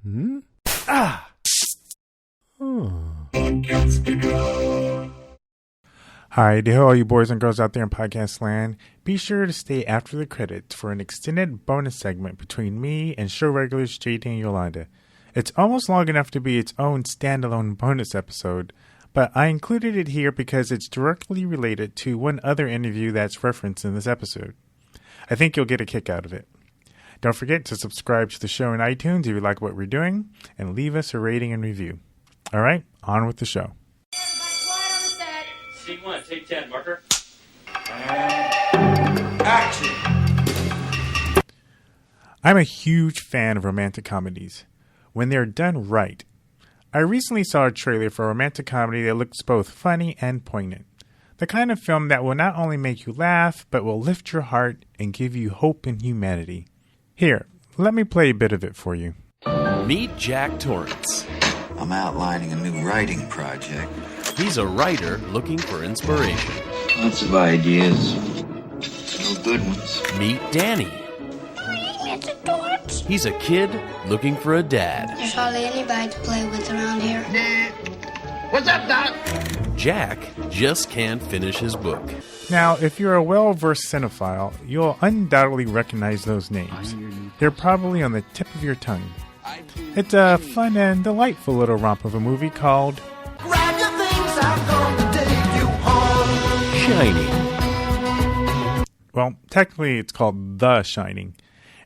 Hmm? Ah! Hi, to all you boys and girls out there in podcast land. Be sure to stay after the credits for an extended bonus segment between me and show regulars JD and Yolanda. It's almost long enough to be its own standalone bonus episode, but I included it here because it's directly related to one other interview that's referenced in this episode. I think you'll get a kick out of it. Don't forget to subscribe to the show in iTunes if you like what we're doing, and leave us a rating and review. All right, on with the show. Scene 1, take 10, marker. And action! I'm a huge fan of romantic comedies, when they're done right. I recently saw a trailer for a romantic comedy that looks both funny and poignant. The kind of film that will not only make you laugh, but will lift your heart and give you hope in humanity. Here, let me play a bit of it for you. Meet Jack Torrance. I'm outlining a new writing project. He's a writer looking for inspiration. Lots of ideas. No good ones. Meet Danny. Mr. Torrance. He's a kid looking for a dad. There's hardly anybody to play with around here. What's up, Doc? Jack just can't finish his book. Now, if you're a well-versed cinephile, you'll undoubtedly recognize those names. They're probably on the tip of your tongue. It's a fun and delightful little romp of a movie called Grab your things, I'm going to take you home. Shining. Well, technically it's called The Shining.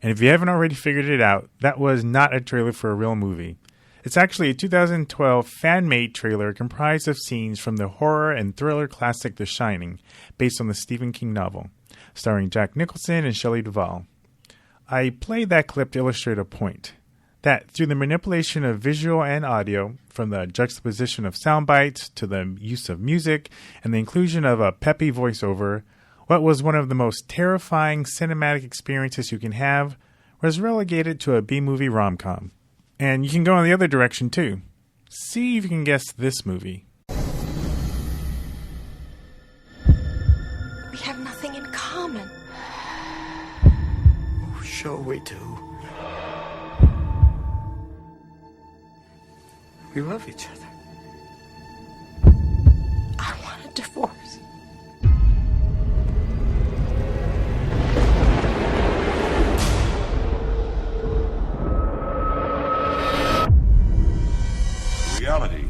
And if you haven't already figured it out, that was not a trailer for a real movie. It's actually a 2012 fan-made trailer comprised of scenes from the horror and thriller classic The Shining, based on the Stephen King novel, starring Jack Nicholson and Shelley Duvall. I played that clip to illustrate a point. That through the manipulation of visual and audio, from the juxtaposition of sound bites to the use of music and the inclusion of a peppy voiceover, what was one of the most terrifying cinematic experiences you can have was relegated to a B-movie rom-com. And you can go in the other direction too. See if you can guess this movie. We have nothing in common. Oh, sure we do. We love each other. I want a divorce. The reality,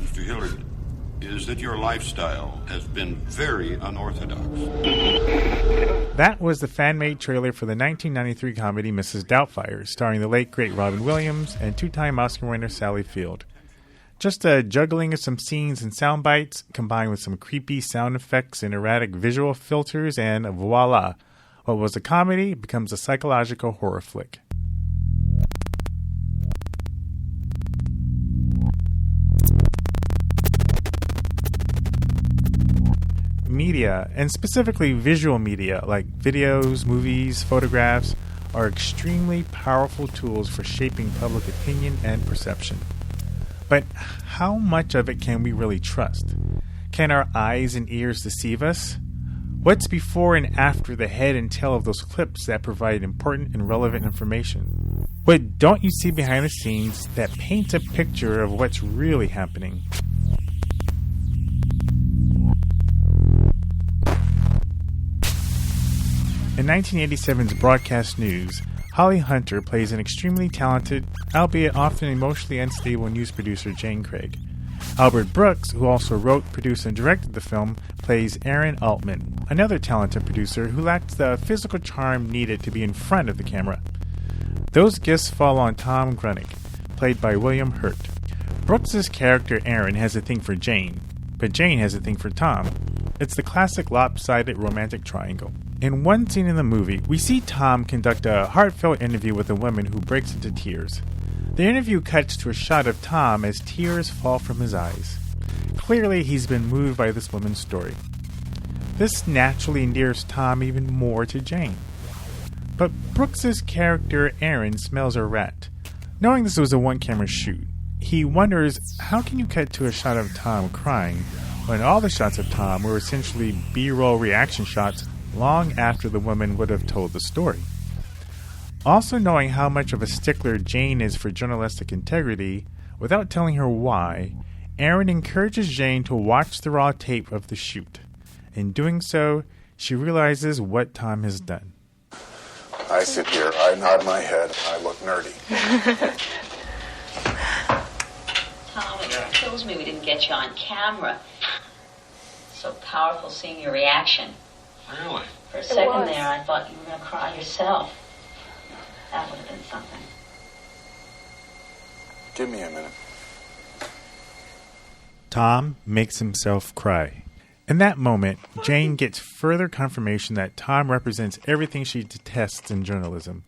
Mr. Hillard, is that your lifestyle has been very unorthodox. That was the fan-made trailer for the 1993 comedy Mrs. Doubtfire, starring the late great Robin Williams and two-time Oscar winner Sally Field. Just a juggling of some scenes and sound bites, combined with some creepy sound effects and erratic visual filters, and voila, what was a comedy becomes a psychological horror flick. Media, and specifically visual media like videos, movies, photographs, are extremely powerful tools for shaping public opinion and perception. But how much of it can we really trust? Can our eyes and ears deceive us? What's before and after the head and tail of those clips that provide important and relevant information? What don't you see behind the scenes that paints a picture of what's really happening? In 1987's Broadcast News, Holly Hunter plays an extremely talented, albeit often emotionally unstable news producer Jane Craig. Albert Brooks, who also wrote, produced, and directed the film, plays Aaron Altman, another talented producer who lacks the physical charm needed to be in front of the camera. Those gifts fall on Tom Grunick, played by William Hurt. Brooks's character Aaron has a thing for Jane, but Jane has a thing for Tom. It's the classic lopsided romantic triangle. In one scene in the movie, we see Tom conduct a heartfelt interview with a woman who breaks into tears. The interview cuts to a shot of Tom as tears fall from his eyes. Clearly, he's been moved by this woman's story. This naturally endears Tom even more to Jane. But Brooks's character Aaron smells a rat. Knowing this was a one-camera shoot, he wonders, how can you cut to a shot of Tom crying when all the shots of Tom were essentially B-roll reaction shots long after the woman would have told the story? Also knowing how much of a stickler Jane is for journalistic integrity, without telling her why, Aaron encourages Jane to watch the raw tape of the shoot. In doing so, she realizes what Tom has done. I sit here, I nod my head, I look nerdy. Tom, it kills me we didn't get you on camera. So powerful seeing your reaction. Really? For a second there, I thought you were going to cry yourself. That would have been something. Give me a minute. Tom makes himself cry. In that moment, Jane gets further confirmation that Tom represents everything she detests in journalism,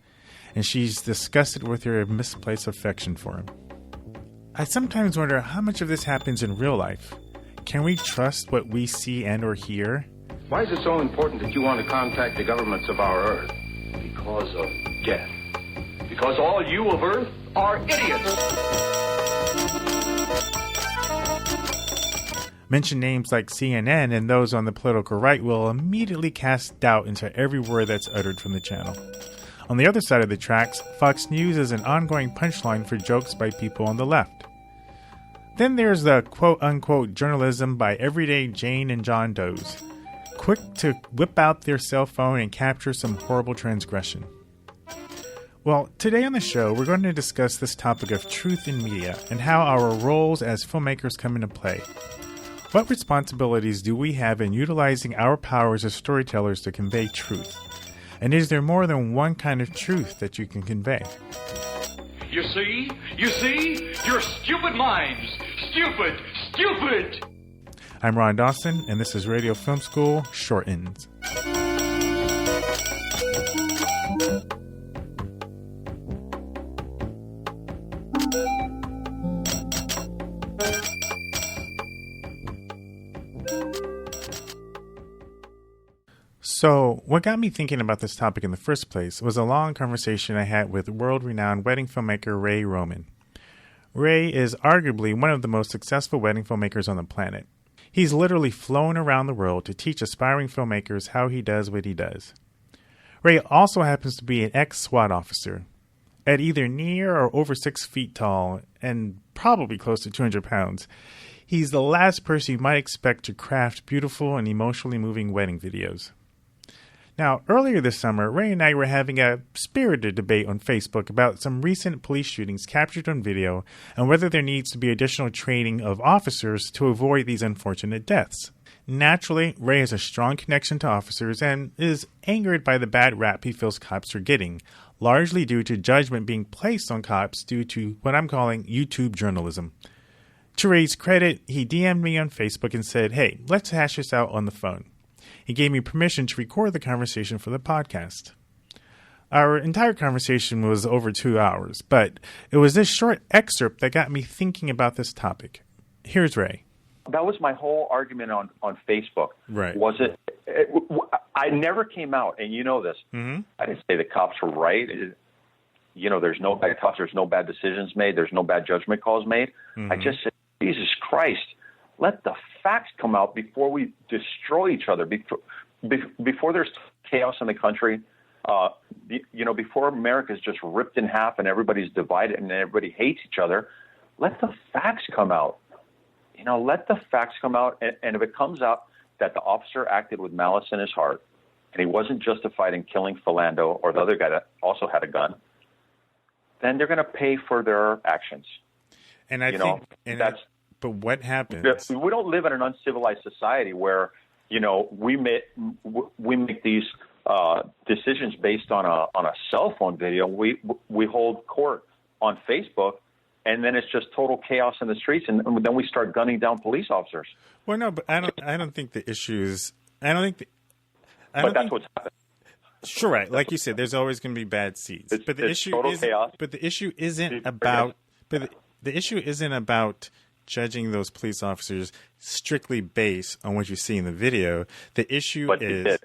and she's disgusted with her misplaced affection for him. I sometimes wonder how much of this happens in real life. Can we trust what we see and or hear? Why is it so important that you want to contact the governments of our Earth? Because of death. Because all you of Earth are idiots. Mention names like CNN and those on the political right will immediately cast doubt into every word that's uttered from the channel. On the other side of the tracks, Fox News is an ongoing punchline for jokes by people on the left. Then there's the quote-unquote journalism by everyday Jane and John Does, quick to whip out their cell phone and capture some horrible transgression. Well, today on the show, we're going to discuss this topic of truth in media and how our roles as filmmakers come into play. What responsibilities do we have in utilizing our powers as storytellers to convey truth? And is there more than one kind of truth that you can convey? You see, your stupid minds, stupid. I'm Ron Dawson, and this is Radio Film School Short Ends. So, what got me thinking about this topic in the first place was a long conversation I had with world-renowned wedding filmmaker Ray Roman. Ray is arguably one of the most successful wedding filmmakers on the planet. He's literally flown around the world to teach aspiring filmmakers how he does what he does. Ray also happens to be an ex-SWAT officer. At either near or over 6 feet tall, and probably close to 200 pounds, he's the last person you might expect to craft beautiful and emotionally moving wedding videos. Now, earlier this summer, Ray and I were having a spirited debate on Facebook about some recent police shootings captured on video and whether there needs to be additional training of officers to avoid these unfortunate deaths. Naturally, Ray has a strong connection to officers and is angered by the bad rap he feels cops are getting, largely due to judgment being placed on cops due to what I'm calling YouTube journalism. To Ray's credit, he DM'd me on Facebook and said, "Hey, let's hash this out on the phone." He gave me permission to record the conversation for the podcast. Our entire conversation was over 2 hours, but it was this short excerpt that got me thinking about this topic. Here's Ray. That was my whole argument on Facebook. Right. I never came out, and you know this. Mm-hmm. I didn't say the cops were right. There's no bad cops. There's no bad decisions made. There's no bad judgment calls made. Mm-hmm. I just said, Jesus Christ, let the facts come out before we destroy each other. Before there's chaos in the country, before America's just ripped in half and everybody's divided and everybody hates each other, let the facts come out. Let the facts come out. And if it comes out that the officer acted with malice in his heart and he wasn't justified in killing Philando or the other guy that also had a gun, then they're going to pay for their actions. And I think that's. But what happens? We don't live in an uncivilized society where, we make these decisions based on a cell phone video. We hold court on Facebook, and then it's just total chaos in the streets, and then we start gunning down police officers. Well, no, but I don't think the issue is. That's what's happening. Sure, right. Like you said, there's always going to be bad seeds. But the issue is. But the issue isn't about. But the issue isn't about judging those police officers strictly based on what you see in the video. The issue is,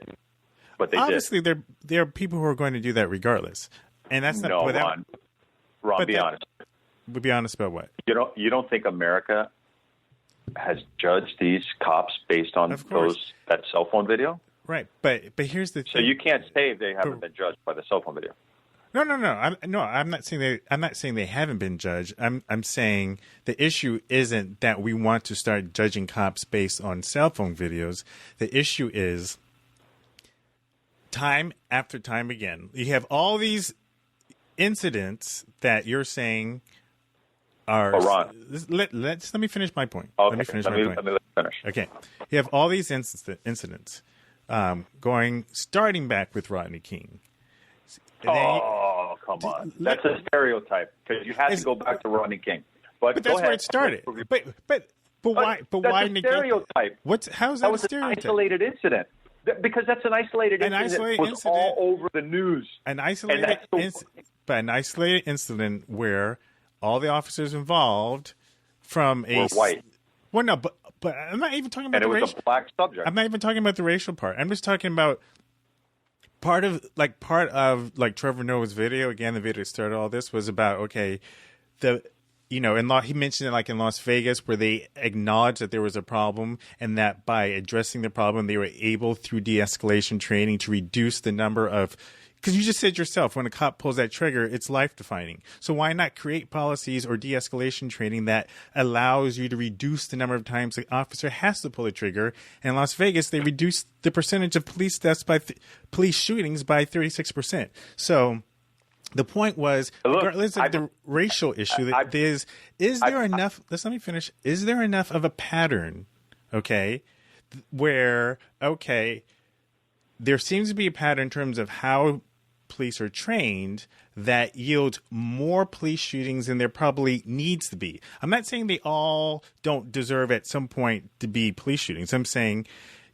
obviously there are people who are going to do that regardless, and that's not. Ron, be honest. Be honest about what? You don't think America has judged these cops based on that cell phone video? Right, but here's the thing. So you can't say they haven't been judged by the cell phone video. No. I'm not saying they haven't been judged. I'm saying the issue isn't that we want to start judging cops based on cell phone videos. The issue is time after time again. You have all these incidents that you're saying are. Let me finish my point. Okay. Let me finish my point. Let me finish. Okay. You have all these incidents starting back with Rodney King. Come on. That's a stereotype because you have to go back to Rodney King. But that's where it started. But why? But that's why a stereotype? How is that a stereotype? That was an isolated incident. Because that's an isolated incident. It was all over the news. An isolated incident where all the officers involved were white. Well, no, but I'm not even talking about the racial. And it was a black subject. I'm not even talking about the racial part. I'm just talking about part of Trevor Noah's video. Again, the video that started all this was about he mentioned it in Las Vegas where they acknowledged that there was a problem and that by addressing the problem they were able through de-escalation training to reduce the number of. Because you just said yourself, when a cop pulls that trigger, it's life-defining. So why not create policies or de-escalation training that allows you to reduce the number of times the officer has to pull the trigger? And in Las Vegas, they reduced the percentage of police deaths police shootings by 36%. So the point was, regardless of the racial issue, there enough? Let me finish. Is there enough of a pattern, where there seems to be a pattern in terms of how police are trained that yields more police shootings than there probably needs to be. I'm not saying they all don't deserve at some point to be police shootings. I'm saying,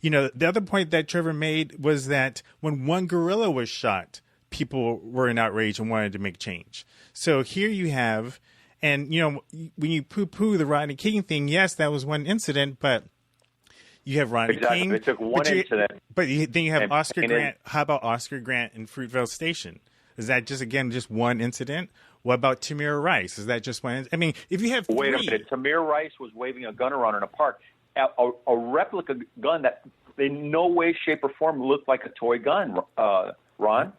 the other point that Trevor made was that when one guerrilla was shot, people were in outrage and wanted to make change. So here you have, and when you poo-poo the Rodney King thing, yes, that was one incident, but you have Rodney King. It took one incident. But then you have Oscar Grant. How about Oscar Grant in Fruitvale Station? Is that just one incident? What about Tamir Rice? Is that just one? I mean, if you have three. Wait a minute. Tamir Rice was waving a gun around in a park. A replica gun that in no way, shape, or form looked like a toy gun, Ron.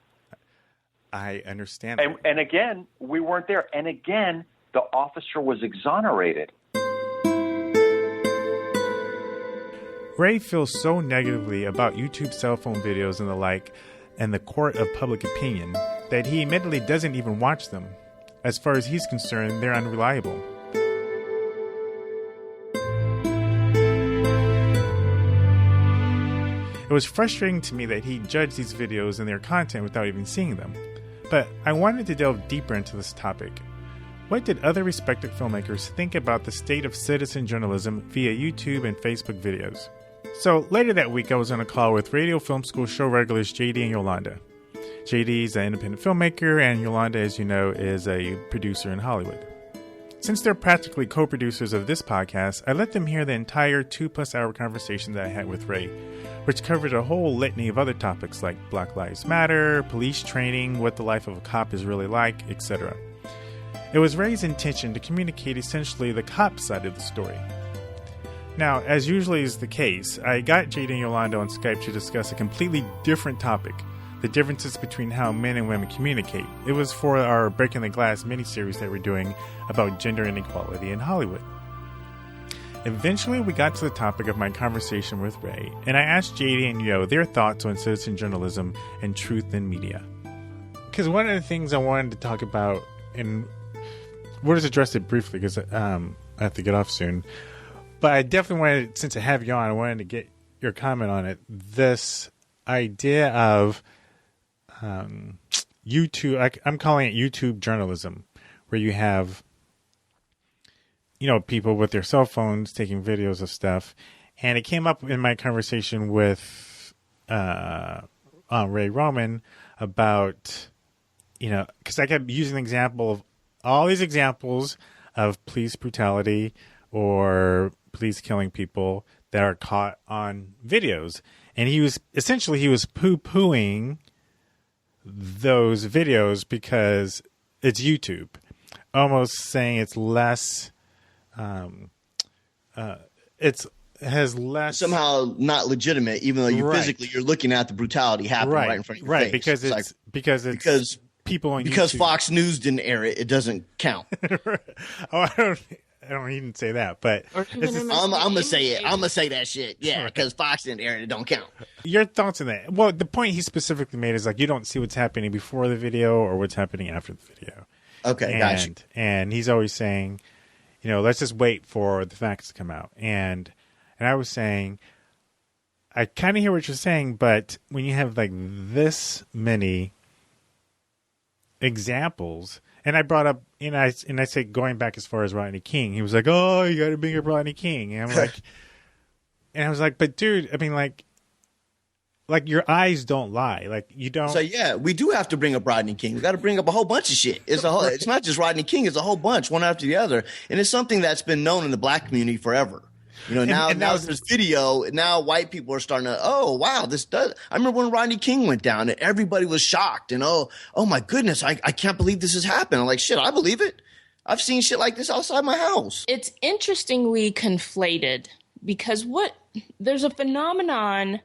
I understand. And again, we weren't there. And again, the officer was exonerated. Ray feels so negatively about YouTube cell phone videos and the like and the court of public opinion that he admittedly doesn't even watch them. As far as he's concerned, they're unreliable. It was frustrating to me that he judged these videos and their content without even seeing them. But I wanted to delve deeper into this topic. What did other respected filmmakers think about the state of citizen journalism via YouTube and Facebook videos? So later that week, I was on a call with Radio Film School show regulars JD and Yolanda. JD is an independent filmmaker, and Yolanda, as you know, is a producer in Hollywood. Since they're practically co-producers of this podcast, I let them hear the entire 2+ hour conversation that I had with Ray, which covered a whole litany of other topics like Black Lives Matter, police training, what the life of a cop is really like, etc. It was Ray's intention to communicate essentially the cop side of the story. Now, as usually is the case, I got JD and Yolanda on Skype to discuss a completely different topic, the differences between how men and women communicate. It was for our Breaking the Glass miniseries that we're doing about gender inequality in Hollywood. Eventually, we got to the topic of my conversation with Ray, and I asked JD and Yo their thoughts on citizen journalism and truth in media. Because one of the things I wanted to talk about, and we'll just address it briefly because I have to get off soon, but I definitely wanted, since I have you on, I wanted to get your comment on it. This idea of YouTube, I'm calling it YouTube journalism, where you have, people with their cell phones taking videos of stuff. And it came up in my conversation with Ray Roman about, because I kept using the example of all these examples of police brutality or police killing people that are caught on videos. And he was poo-pooing those videos because it's YouTube, almost saying it's less, has less somehow not legitimate, even though you're looking at the brutality happening right in front of your face. Because people on because YouTube. Fox News didn't air it, it doesn't count. I don't even say that, but I'm gonna say it. I'm gonna say that shit. Yeah, because Fox didn't air it, it don't count. Your thoughts on that? Well, the point he specifically made is like you don't see what's happening before the video or what's happening after the video. Okay, gotcha. And he's always saying, you know, let's just wait for the facts to come out. And I was saying, I kind of hear what you're saying, but when you have like this many examples, and I brought up, and I said going back as far as Rodney King, he was like, "Oh, you got to bring up Rodney King," and I'm like, and I was like, "But dude, I mean, like your eyes don't lie, like you don't." So yeah, we do have to bring up Rodney King. We got to bring up a whole bunch of shit. It's not just Rodney King; it's a whole bunch, one after the other, and it's something that's been known in the black community forever. You know, now there's video, now white people are starting to, oh, wow, this does. I remember when Rodney King went down and everybody was shocked and, oh my goodness, I can't believe this has happened. I'm like, shit, I believe it. I've seen shit like this outside my house. It's interestingly conflated because there's a phenomenon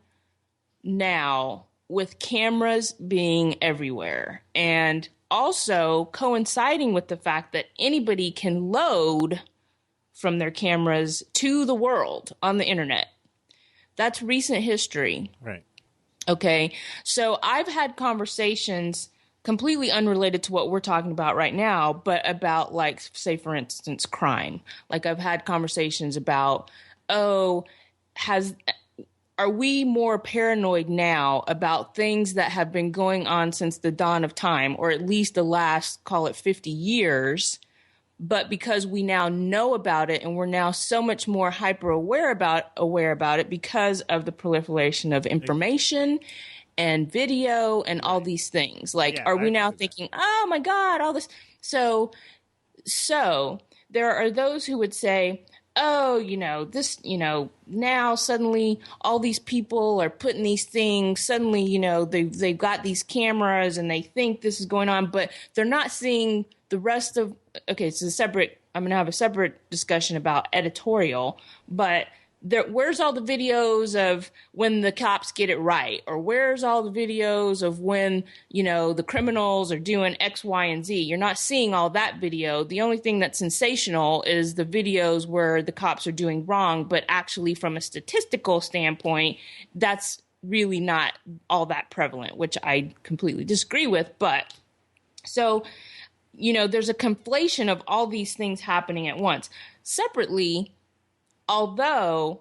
now with cameras being everywhere and also coinciding with the fact that anybody can load from their cameras to the world on the internet. That's recent history. Right. Okay. So I've had conversations completely unrelated to what we're talking about right now, but about like, say, for instance, crime. Like I've had conversations about, are we more paranoid now about things that have been going on since the dawn of time, or at least the last, call it 50 years, but because we now know about it and we're now so much more hyper aware about it because of the proliferation of information and video and all these things. Like, are we now thinking, oh my God, all this? So there are those who would say, oh, now suddenly all these people are putting these things, suddenly, they've got these cameras and they think this is going on, but they're not seeing the rest of, okay, so I'm going to have a separate discussion about editorial, but where's all the videos of when the cops get it right? Or where's all the videos of when, the criminals are doing X, Y, and Z? You're not seeing all that video. The only thing that's sensational is the videos where the cops are doing wrong, but actually from a statistical standpoint, that's really not all that prevalent, which I completely disagree with. But so, there's a conflation of all these things happening at once. Separately, although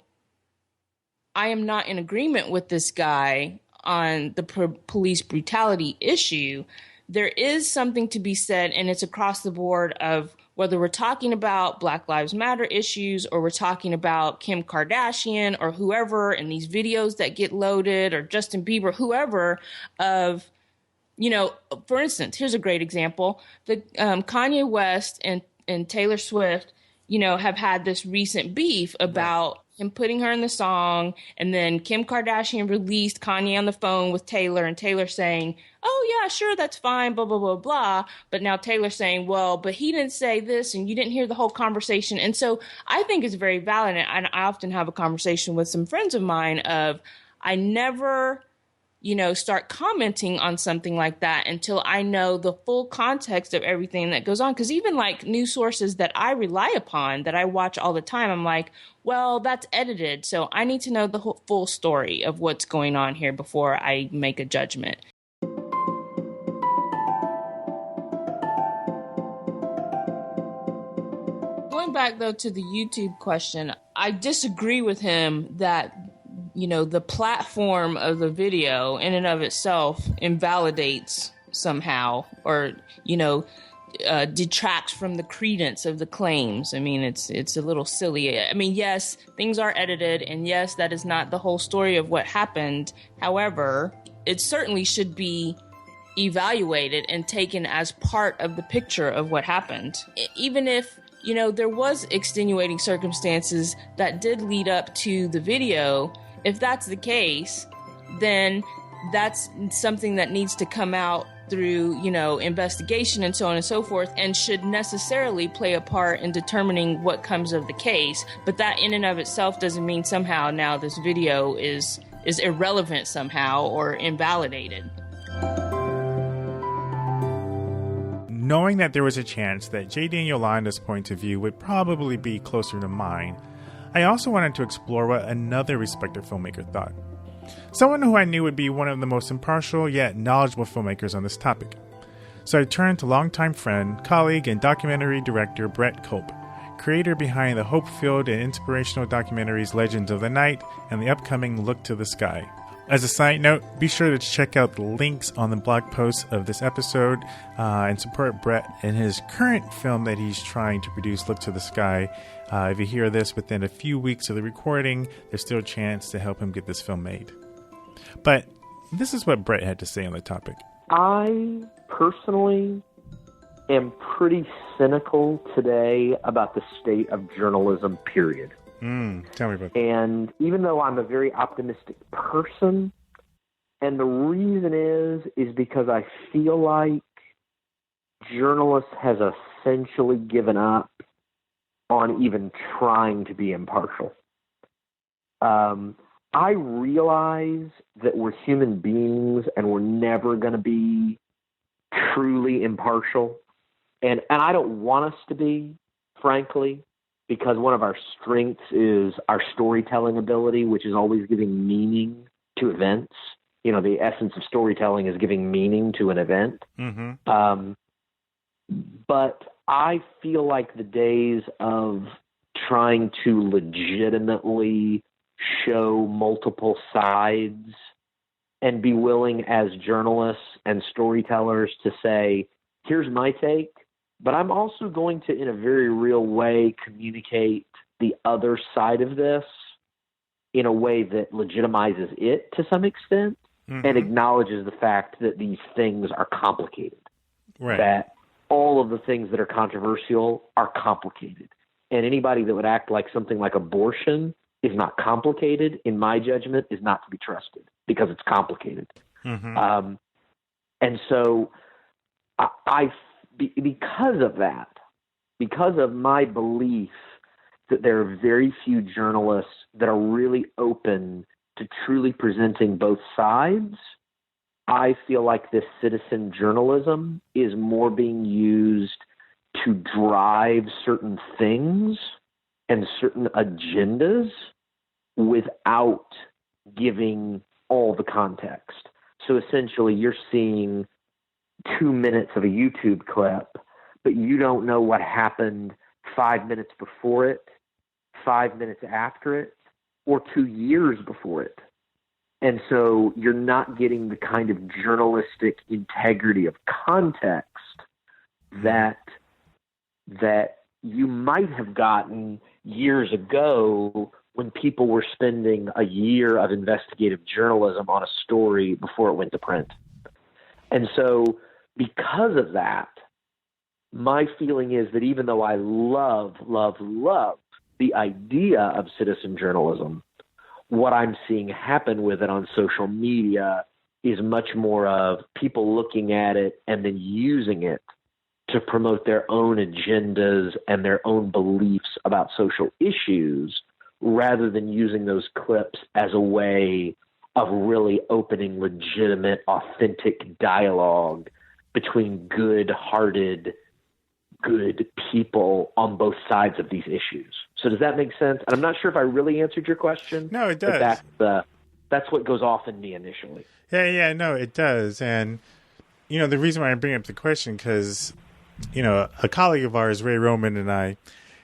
I am not in agreement with this guy on the police brutality issue, there is something to be said, and it's across the board of whether we're talking about Black Lives Matter issues or we're talking about Kim Kardashian or whoever and these videos that get loaded or Justin Bieber, whoever of, for instance, here's a great example. The Kanye West and Taylor Swift, have had this recent beef about him putting her in the song, and then Kim Kardashian released Kanye on the phone with Taylor, and Taylor saying, oh, yeah, sure, that's fine, blah, blah, blah, blah. But now Taylor saying, well, but he didn't say this, and you didn't hear the whole conversation. And so I think it's very valid, and I often have a conversation with some friends of mine of I never start commenting on something like that until I know the full context of everything that goes on. Because even like news sources that I rely upon, that I watch all the time, I'm like, well, that's edited. So I need to know the full story of what's going on here before I make a judgment. Going back, though, to the YouTube question, I disagree with him that the platform of the video in and of itself invalidates somehow or, detracts from the credence of the claims. I mean, it's a little silly. I mean, yes, things are edited, and yes, that is not the whole story of what happened. However, it certainly should be evaluated and taken as part of the picture of what happened. Even if, there was extenuating circumstances that did lead up to the video, if that's the case, then that's something that needs to come out through, investigation and so on and so forth, and should necessarily play a part in determining what comes of the case. But that in and of itself doesn't mean somehow now this video is irrelevant somehow or invalidated. knowing that there was a chance that JD and Yolanda's point of view would probably be closer to mine, I also wanted to explore what another respected filmmaker thought. Someone who I knew would be one of the most impartial yet knowledgeable filmmakers on this topic. So I turned to longtime friend, colleague, and documentary director Brett Culp, creator behind the hope-filled and inspirational documentaries Legends of the Night and the upcoming Look to the Sky. As a side note, be sure to check out the links on the blog post of this episode and support Brett in his current film that he's trying to produce, Look to the Sky. If you hear this within a few weeks of the recording, there's still a chance to help him get this film made. But this is what Brett had to say on the topic. I personally am pretty cynical today about the state of journalism, period. Tell me about that. And even though I'm a very optimistic person, and the reason is because I feel like journalists has essentially given up on even trying to be impartial. I realize that we're human beings and we're never going to be truly impartial. And I don't want us to be, frankly, because one of our strengths is our storytelling ability, which is always giving meaning to events. You know, the essence of storytelling is giving meaning to an event. Mm-hmm. But I feel like the days of trying to legitimately show multiple sides and be willing as journalists and storytellers to say, here's my take, but I'm also going to, in a very real way, communicate the other side of this in a way that legitimizes it to some extent and acknowledges the fact that these things are complicated. Right. That all of the things that are controversial are complicated. And anybody that would act like something like abortion is not complicated, in my judgment, is not to be trusted because it's complicated. Mm-hmm. And so because of that, because of my belief that there are very few journalists that are really open to truly presenting both sides, I feel like this citizen journalism is more being used to drive certain things and certain agendas without giving all the context. So essentially you're seeing 2 minutes of a YouTube clip, but you don't know what happened 5 minutes before it, 5 minutes after it, or 2 years before it. And so you're not getting the kind of journalistic integrity of context that you might have gotten years ago when people were spending a year of investigative journalism on a story before it went to print. And so because of that, my feeling is that even though I love the idea of citizen journalism, what I'm seeing happen with it on social media is much more of people looking at it and then using it to promote their own agendas and their own beliefs about social issues, rather than using those clips as a way of really opening legitimate, authentic dialogue between good-hearted, good people on both sides of these issues. So does that make sense? And I'm not sure if I really answered your question. No, it does. But that's what goes off in me initially. Yeah, no, it does. And, you know, the reason why I bring up the question, because, you know, a colleague of ours, Ray Roman, and I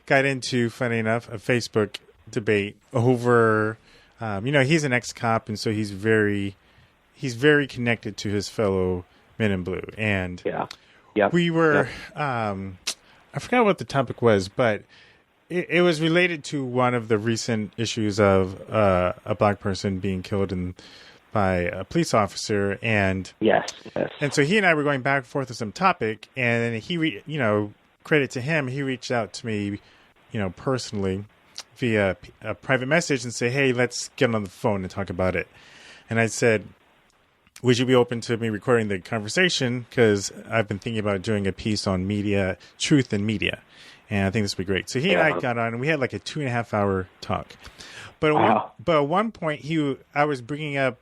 got into, funny enough, a Facebook debate over, you know, he's an ex-cop, and so he's very connected to his fellow men in blue. And we were, I forgot what the topic was, but it was related to one of the recent issues of a black person being killed by a police officer. And yes. And so he and I were going back and forth with some topic, and then he, you know, credit to him, he reached out to me, you know, personally via a private message and say, hey, let's get on the phone and talk about it. And I said, would you be open to me recording the conversation? Because I've been thinking about doing a piece on media, truth in media. And I think this would be great. So he and I got on, and we had like a 2.5 hour talk. But at one point, I was bringing up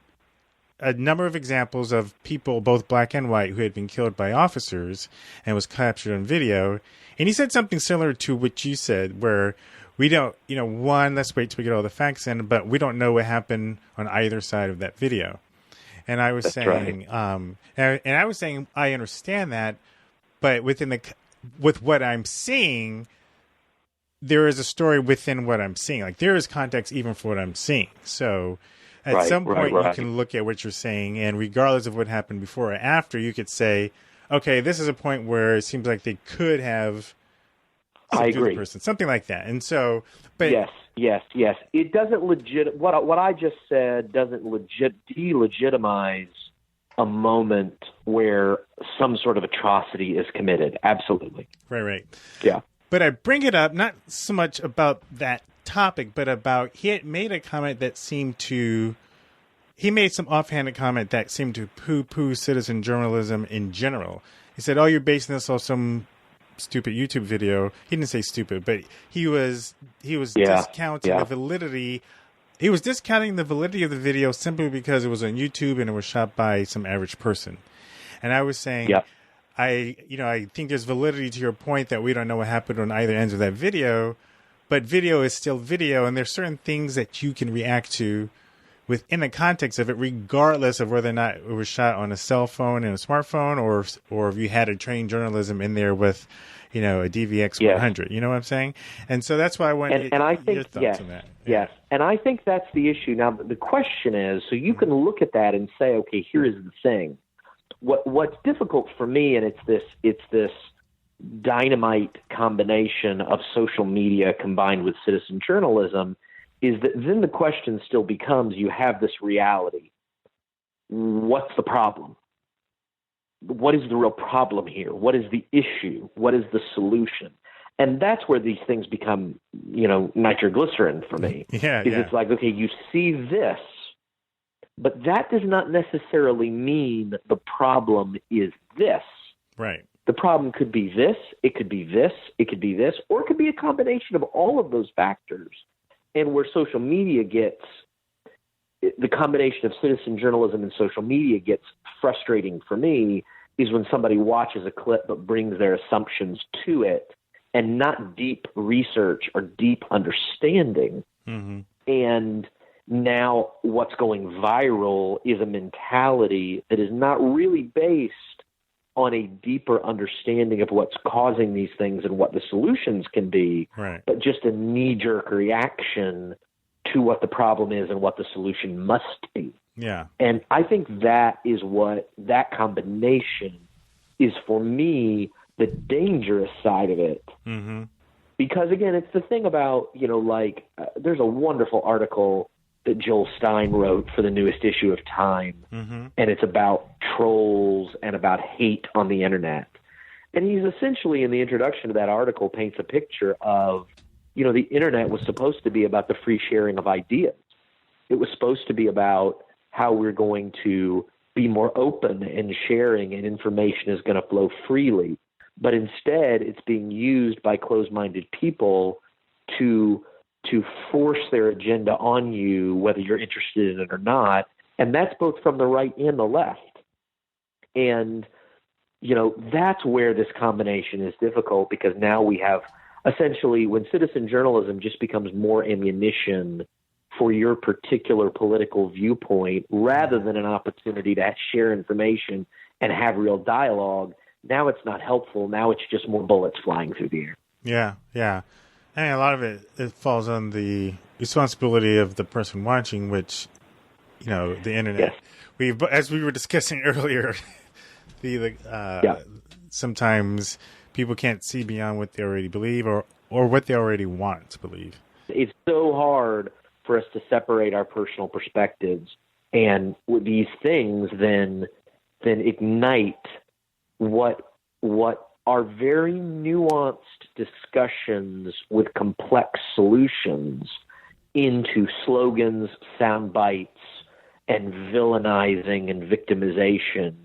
a number of examples of people, both black and white, who had been killed by officers and was captured on video. And he said something similar to what you said, where we don't, let's wait till we get all the facts in, but we don't know what happened on either side of that video. And I was saying, and I was saying, I understand that, but with what I'm seeing, there is a story within what I'm seeing. Like, there is context even for what I'm seeing. So at some point, you can look at what you're saying, and regardless of what happened before or after, you could say, okay, this is a point where it seems like they could have subdued the person, something like that. And so, but yes. It doesn't what I just said doesn't delegitimize a moment where some sort of atrocity is committed. Absolutely. Right. Yeah. But I bring it up not so much about that topic, but about he had made a comment that seemed to, he made some offhanded comment that seemed to poo-poo citizen journalism in general. He said, "Oh, you're basing this off some stupid YouTube video." He didn't say stupid, but he was discounting the validity. He was discounting the validity of the video simply because it was on YouTube and it was shot by some average person. And I was saying, I think there's validity to your point that we don't know what happened on either ends of that video, but video is still video, and there's certain things that you can react to within the context of it, regardless of whether or not it was shot on a cell phone and a smartphone, or if you had a trained journalism in there with, a DVX 100. You know what I'm saying? And so that's why I wanted your thoughts on that. Yes, and I think that's the issue. Now, the question is, so you can look at that and say, okay, here is the thing. What's difficult for me, and it's this dynamite combination of social media combined with citizen journalism, is that then the question still becomes, you have this reality. What's the problem? What is the real problem here? What is the issue? What is the solution? And that's where these things become, nitroglycerin for me. It's like, okay, you see this, but that does not necessarily mean the problem is this. Right. The problem could be this, it could be this, it could be this, or it could be a combination of all of those factors. And where social media gets, the combination of citizen journalism and social media gets frustrating for me is when somebody watches a clip but brings their assumptions to it and not deep research or deep understanding. Mm-hmm. And now what's going viral is a mentality that is not really based on a deeper understanding of what's causing these things and what the solutions can be, but just a knee-jerk reaction to what the problem is and what the solution must be. Yeah. And I think that is what that combination is, for me, the dangerous side of it. Mm-hmm. Because, again, it's the thing about, there's a wonderful article that Joel Stein wrote for the newest issue of Time, mm-hmm. and it's about trolls and about hate on the internet. And he's essentially, in the introduction to that article, paints a picture of, the internet was supposed to be about the free sharing of ideas. It was supposed to be about how we're going to be more open and sharing, and information is going to flow freely. But instead, it's being used by closed-minded people to force their agenda on you, whether you're interested in it or not. And that's both from the right and the left. And, that's where this combination is difficult, because now we have essentially, when citizen journalism just becomes more ammunition for your particular political viewpoint rather than an opportunity to share information and have real dialogue, now it's not helpful. Now it's just more bullets flying through the air. Yeah. And a lot of it falls on the responsibility of the person watching, which, the internet. Yes. As we were discussing earlier, sometimes people can't see beyond what they already believe or what they already want to believe. It's so hard for us to separate our personal perspectives, and with these things then ignite what are very nuanced discussions with complex solutions into slogans, sound bites, and villainizing and victimization,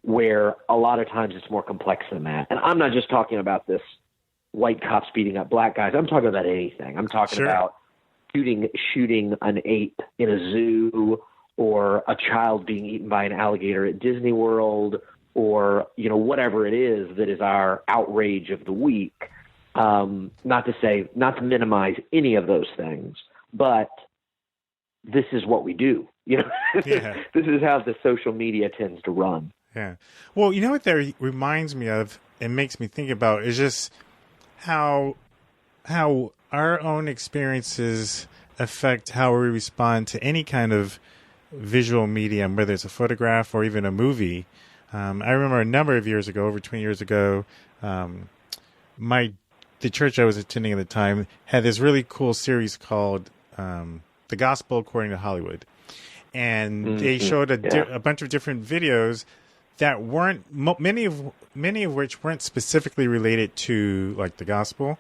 where a lot of times it's more complex than that. And I'm not just talking about this white cops beating up black guys. I'm talking about anything. I'm talking about shooting an ape in a zoo, or a child being eaten by an alligator at Disney World, or, whatever it is that is our outrage of the week. Not to minimize any of those things, but this is what we do. Yeah. This is how the social media tends to run. Yeah. Well, you know what that reminds me of and makes me think about is just how our own experiences affect how we respond to any kind of visual medium, whether it's a photograph or even a movie. I remember a number of years ago, over 20 years ago, the church I was attending at the time had this really cool series called The Gospel According to Hollywood. And they showed a bunch of different videos that weren't, many of which weren't specifically related to like the gospel,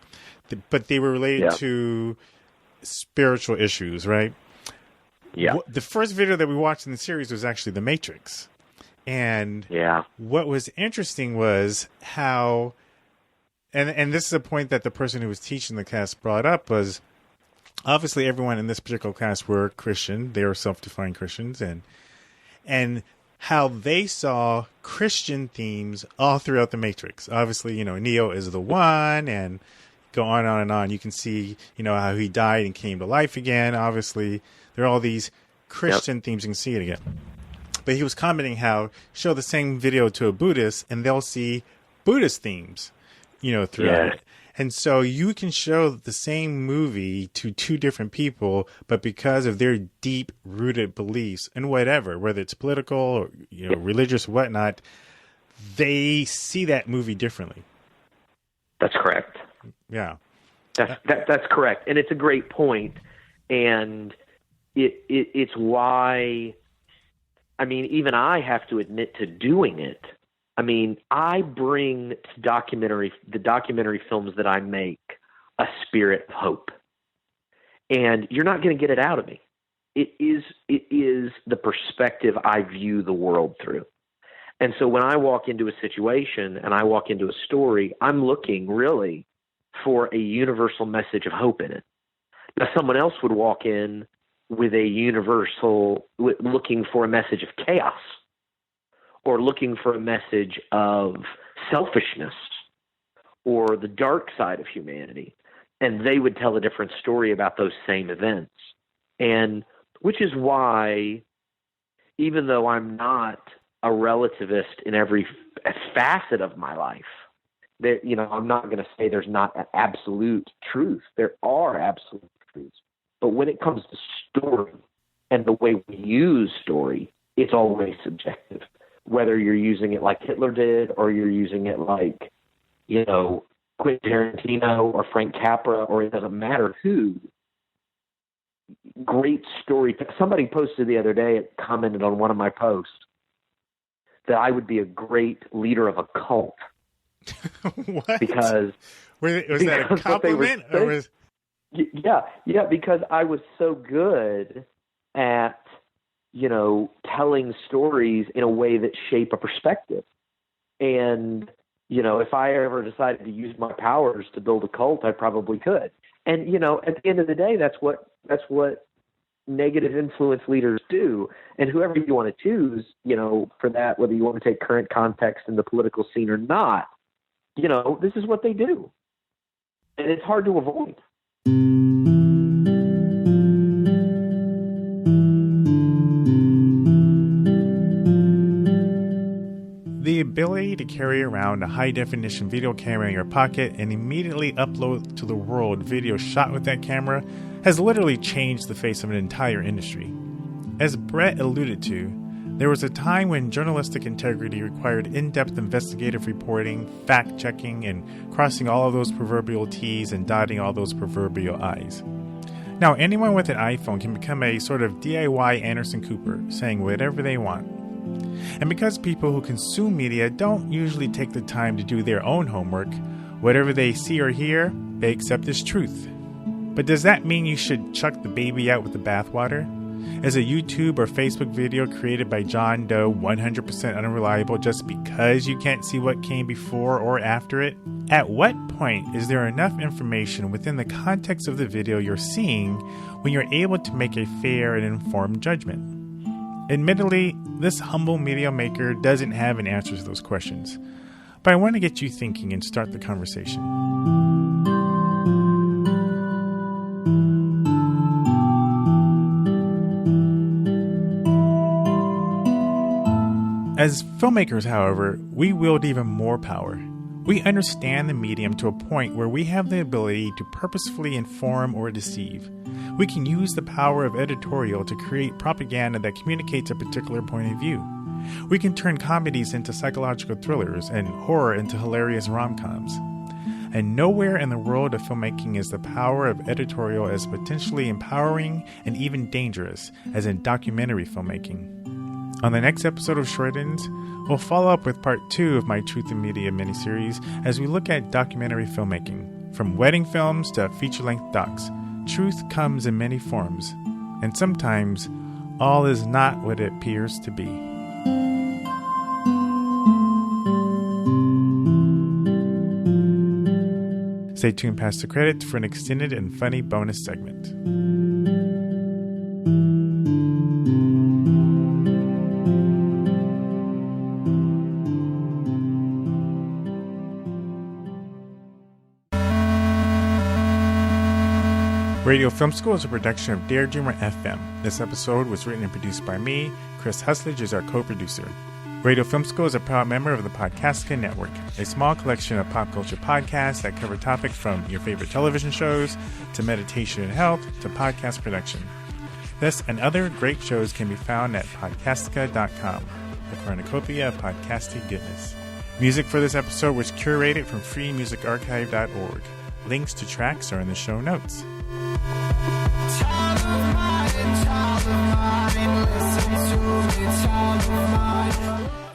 but they were related to spiritual issues, right? Yeah. The first video that we watched in the series was actually The Matrix. And what was interesting was how, and this is a point that the person who was teaching the class brought up, was obviously everyone in this particular class were Christian. They were self-defined Christians, and how they saw Christian themes all throughout the Matrix. Obviously, Neo is the one, and go on and on and on. You can see, how he died and came to life again. Obviously, there are all these Christian themes. You can see it again. But he was commenting how show the same video to a Buddhist and they'll see Buddhist themes, throughout it. And so you can show the same movie to two different people, but because of their deep rooted beliefs and whatever, whether it's political or religious or whatnot, they see that movie differently. That's correct. Yeah. That's correct. And it's a great point. And it's why, even I have to admit to doing it. I bring to the documentary films that I make a spirit of hope. And you're not going to get it out of me. It is the perspective I view the world through. And so when I walk into a situation and I walk into a story, I'm looking really for a universal message of hope in it. Now, someone else would walk in with looking for a message of chaos, or looking for a message of selfishness or the dark side of humanity. And they would tell a different story about those same events. And which is why, even though I'm not a relativist in every facet of my life, that, I'm not going to say there's not an absolute truth. There are absolute truths. But when it comes to story and the way we use story, it's always subjective. Whether you're using it like Hitler did, or you're using it like, Quentin Tarantino or Frank Capra, or it doesn't matter who. Great story. Somebody posted the other day, commented on one of my posts, that I would be a great leader of a cult. What? Because was that a compliment? Yeah, because I was so good at telling stories in a way that shape a perspective. And, if I ever decided to use my powers to build a cult, I probably could. And, at the end of the day, that's what negative influence leaders do. And whoever you want to choose, for that, whether you want to take current context in the political scene or not, this is what they do. And it's hard to avoid. The ability to carry around a high-definition video camera in your pocket and immediately upload to the world video shot with that camera has literally changed the face of an entire industry. As Brett alluded to, there was a time when journalistic integrity required in-depth investigative reporting, fact-checking, and crossing all of those proverbial T's and dotting all those proverbial I's. Now, anyone with an iPhone can become a sort of DIY Anderson Cooper, saying whatever they want. And because people who consume media don't usually take the time to do their own homework, whatever they see or hear, they accept as truth. But does that mean you should chuck the baby out with the bathwater? Is a YouTube or Facebook video created by John Doe 100% unreliable just because you can't see what came before or after it? At what point is there enough information within the context of the video you're seeing when you're able to make a fair and informed judgment? Admittedly, this humble media maker doesn't have an answer to those questions, but I want to get you thinking and start the conversation. As filmmakers, however, we wield even more power. We understand the medium to a point where we have the ability to purposefully inform or deceive. We can use the power of editorial to create propaganda that communicates a particular point of view. We can turn comedies into psychological thrillers and horror into hilarious rom-coms. And nowhere in the world of filmmaking is the power of editorial as potentially empowering and even dangerous as in documentary filmmaking. On the next episode of Short Ends, we'll follow up with part 2 of my Truth in Media miniseries as we look at documentary filmmaking. From wedding films to feature-length docs, truth comes in many forms, and sometimes all is not what it appears to be. Stay tuned past the credits for an extended and funny bonus segment. Radio Film School is a production of Dare Dreamer FM. This episode was written and produced by me. Chris Husledge is our co-producer. Radio Film School is a proud member of the Podcastica Network, a small collection of pop culture podcasts that cover topics from your favorite television shows to meditation and health to podcast production. This and other great shows can be found at podcastica.com, a cornucopia of podcasting goodness. Music for this episode was curated from freemusicarchive.org. Links to tracks are in the show notes.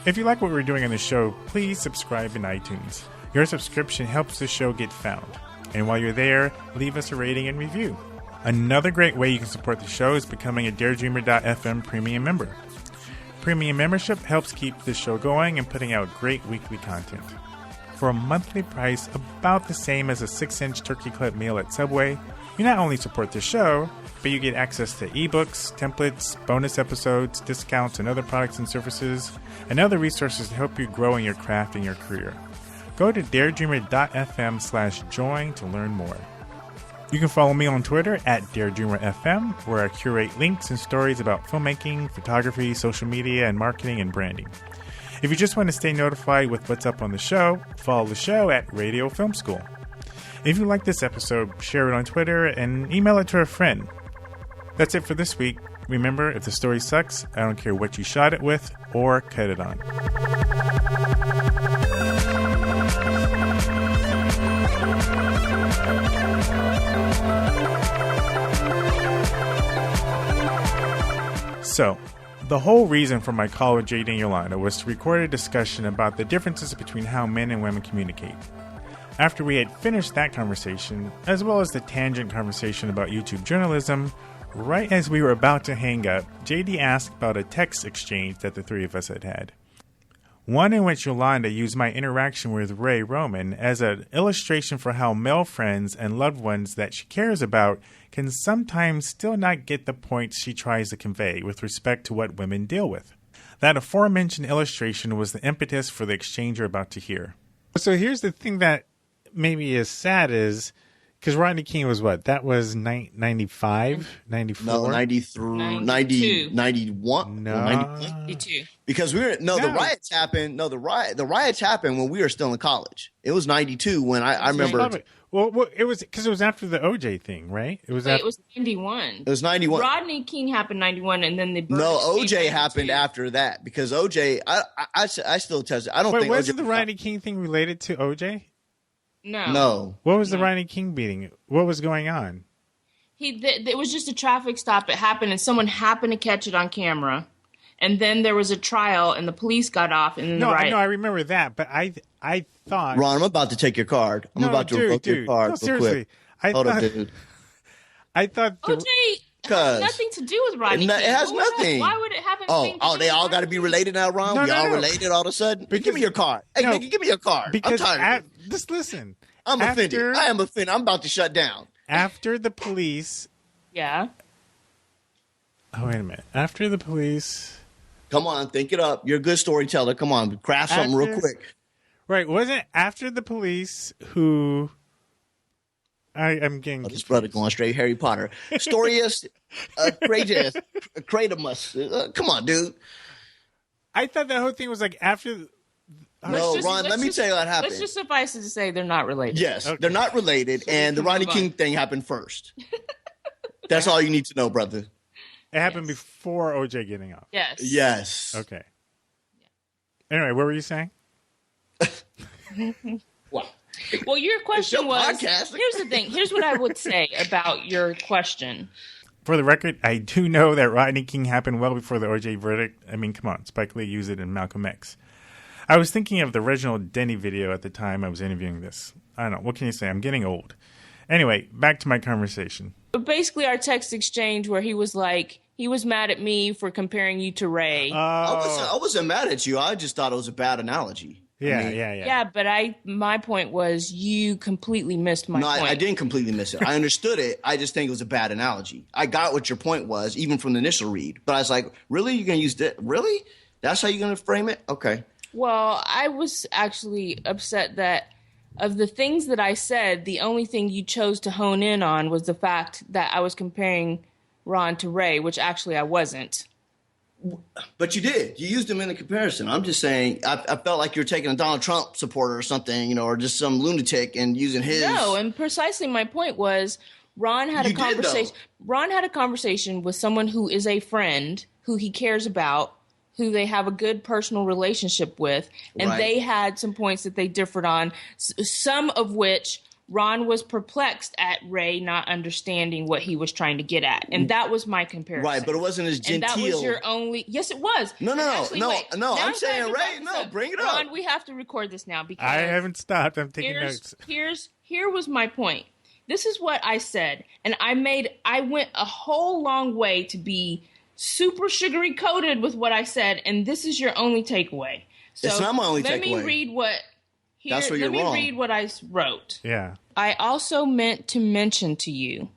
If you like what we're doing on the show, please subscribe in iTunes. Your subscription helps the show get found. And while you're there, leave us a rating and review. Another great way you can support the show is becoming a daredreamer.fm premium member. Premium membership helps keep this show going and putting out great weekly content. For a monthly price about the same as a 6-inch turkey club meal at Subway, you not only support the show, but you get access to ebooks, templates, bonus episodes, discounts, and other products and services, and other resources to help you grow in your craft and your career. Go to daredreamer.fm/join to learn more. You can follow me on Twitter at daredreamerfm, where I curate links and stories about filmmaking, photography, social media, and marketing and branding. If you just want to stay notified with what's up on the show, follow the show at Radio Film School. If you like this episode, share it on Twitter and email it to a friend. That's it for this week. Remember, if the story sucks, I don't care what you shot it with or cut it on. So, the whole reason for my call with JD and Yolanda was to record a discussion about the differences between how men and women communicate. After we had finished that conversation, as well as the tangent conversation about YouTube journalism, right as we were about to hang up, JD asked about a text exchange that the three of us had had. One in which Yolanda used my interaction with Ray Roman as an illustration for how male friends and loved ones that she cares about can sometimes still not get the points she tries to convey with respect to what women deal with. That aforementioned illustration was the impetus for the exchange you're about to hear. So here's the thing that maybe is sad is, because Rodney King was what? That was 95, 94? No, 93, 90, 91. No. 92. Because the riots happened. No, the riots happened when we were still in college. It was 92 when I remember. Well, it was because it was after the OJ thing, right? It was 91. It was 91. Rodney King happened 91, and then OJ happened after that because OJ. I still test it. I don't think. Wasn't the Rodney King thing related to OJ? No. What was the Rodney King beating? What was going on? It was just a traffic stop. It happened, and someone happened to catch it on camera. And then there was a trial, and the police got off. And then I remember that, but I thought. Ron, I'm about to take your card. I'm about to revoke your card. No, seriously. Hold up, dude. I thought OJ has nothing to do with Rodney King. It has nothing. Why would it have anything? They all got to be related now, Ron. We all related all of a sudden. Give me your card. Hey, nigga, give me your card. Because I'm tired of it. Just listen. I'm offended. I am offended. I'm about to shut down. After the police. Yeah. Oh, wait a minute. After the police. Come on, think it up. You're a good storyteller. Come on, craft something real quick. Right. Wasn't after the police who... I'm getting... this brother going straight Harry Potter. Storius, Cratamus. Come on, dude. I thought the whole thing was like after... No, Ron, let me tell you what happened. Let's just suffice it to say they're not related. Yes, they're not related, and the Rodney King thing happened first. That's all you need to know, brother. It happened before OJ getting off. Yes. Yes. Okay. Anyway, what were you saying? Wow. Well, your question your was, podcast. Here's the thing. Here's what I would say about your question. For the record, I do know that Rodney King happened well before the OJ verdict. I mean, come on. Spike Lee used it in Malcolm X. I was thinking of the Reginald Denny video at the time I was interviewing this. I don't know. What can you say? I'm getting old. Anyway, back to my conversation. But basically, our text exchange where he was like, he was mad at me for comparing you to Ray. I wasn't mad at you. I just thought it was a bad analogy. Yeah. Yeah, but my point was you completely missed my point. No, I didn't completely miss it. I understood it. I just think it was a bad analogy. I got what your point was, even from the initial read. But I was like, really? You're going to use that? Really? That's how you're going to frame it? Okay. Well, I was actually upset that of the things that I said, the only thing you chose to hone in on was the fact that I was comparing Ron to Ray, which actually I wasn't. But you did. You used him in the comparison. I'm just saying, I felt like you were taking a Donald Trump supporter or something, or just some lunatic and using his. No, and precisely my point was Ron had a conversation. Ron had a conversation with someone who is a friend, who he cares about, who they have a good personal relationship with, and they had some points that they differed on, some of which Ron was perplexed at Ray not understanding what he was trying to get at. And that was my comparison. Right, but it wasn't as genteel. And that was your only... Yes, it was. No, I'm saying Ray, bring it up. Ron, we have to record this now because... I haven't stopped. I'm taking notes. Here was my point. This is what I said, and I went a whole long way to be super sugary coated with what I said, and this is your only takeaway. So it's not my only takeaway. Let me read what... That's where you're wrong. Let me read what I wrote. Yeah. I also meant to mention to you,